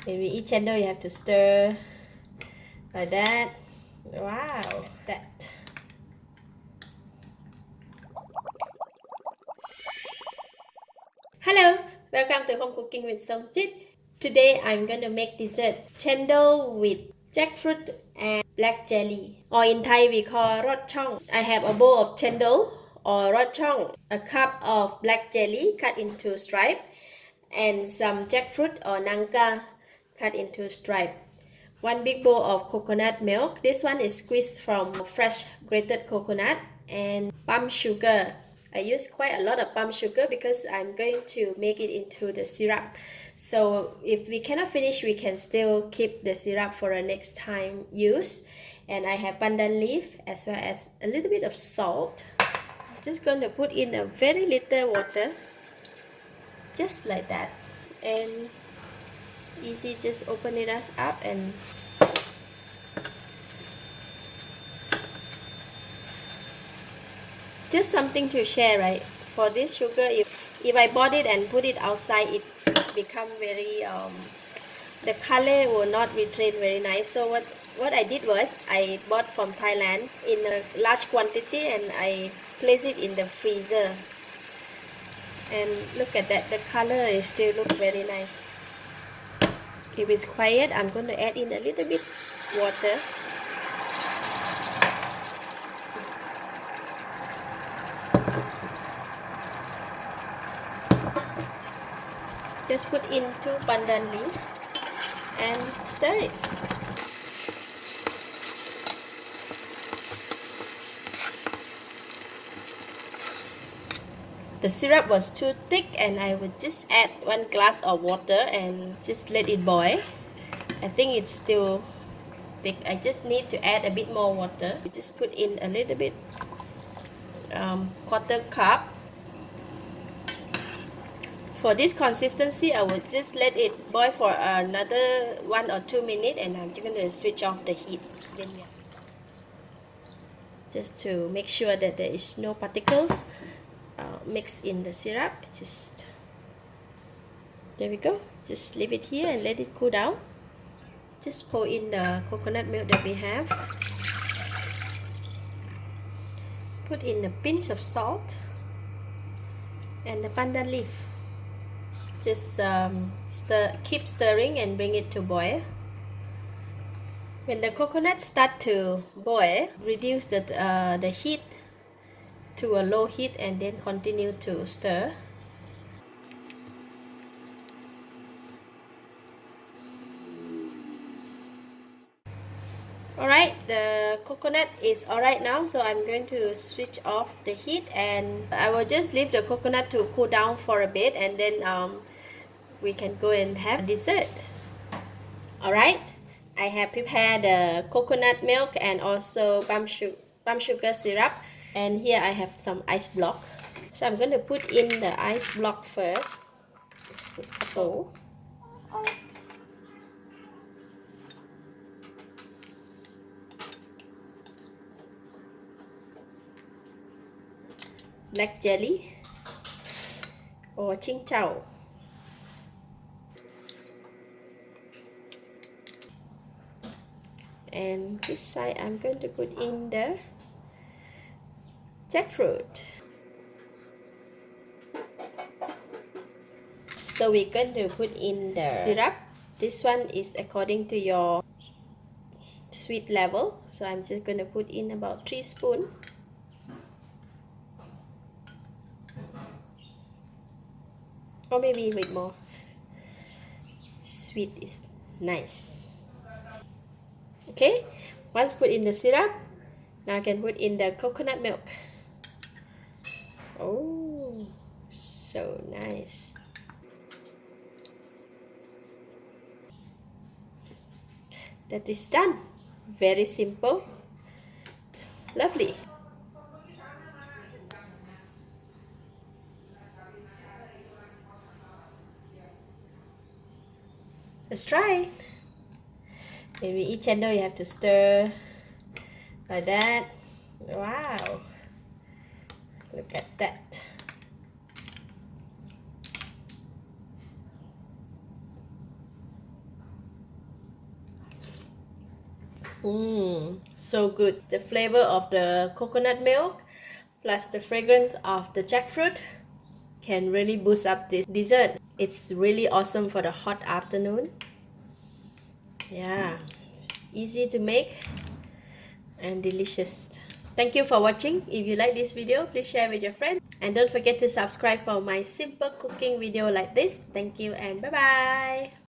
When we eat cendol, you have to stir like that. Wow, that. Hello, welcome to Home Cooking with Somjit. Today I'm gonna make dessert cendol with jackfruit and black jelly, or in Thai we call rot chong. I have a bowl of cendol or rot chong, a cup of black jelly cut into stripe, and some jackfruit or nangka cut into stripe. One big bowl of coconut milk. This one is squeezed from fresh grated coconut, and palm sugar. I use quite a lot of palm sugar because I'm going to make it into the syrup. So if we cannot finish, we can still keep the syrup for a next time use. And I have pandan leaf as well as a little bit of salt. I'm just going to put in a very little water, just like that. And easy, just open it up and just something to share, right? For this sugar, if I bought it and put it outside, it become very the color will not retain very nice. So what I did was I bought from Thailand in a large quantity and I place it in the freezer. And look at that, the color is still look very nice. If it's quiet, I'm going to add in a little bit water. Just put in 2 pandan leaf and stir it. The syrup was too thick and I would just add 1 glass of water and just let it boil. I think it's still thick. I just need to add a bit more water. Just put in a little bit, quarter cup. For this consistency, I would just let it boil for another 1 or 2 minutes and I'm just going to switch off the heat. Just to make sure that there is no particles mixed in the syrup. Just there we go. Just leave it here and let it cool down. Just pour in the coconut milk that we have. Put in a pinch of salt and the pandan leaf. Just keep stirring and bring it to boil. When the coconut start to boil, reduce the heat to a low heat and then continue to stir. Alright, the coconut is alright now, so I'm going to switch off the heat and I will just leave the coconut to cool down for a bit and then we can go and have dessert. Alright, I have prepared the coconut milk and also palm sugar syrup, and here I have some ice block. So I'm going to put in the ice block first. Let's put 4. Black jelly or ching chow. And this side I'm going to put in the jackfruit. So we're going to put in the syrup. This one is according to your sweet level. So I'm just going to put in about 3 spoons. Or maybe a bit more. Sweet is nice. Okay, once put in the syrup, now I can put in the coconut milk. Oh, so nice. That is done. Very simple. Lovely. Let's try. When we eat cendol, you have to stir like that. Wow. Look at that. So good. The flavor of the coconut milk plus the fragrance of the jackfruit can really boost up this dessert. It's really awesome for the hot afternoon. Yeah, easy to make and delicious. Thank you for watching. If you like this video, please share with your friends. And don't forget to subscribe for my simple cooking video like this. Thank you and bye bye.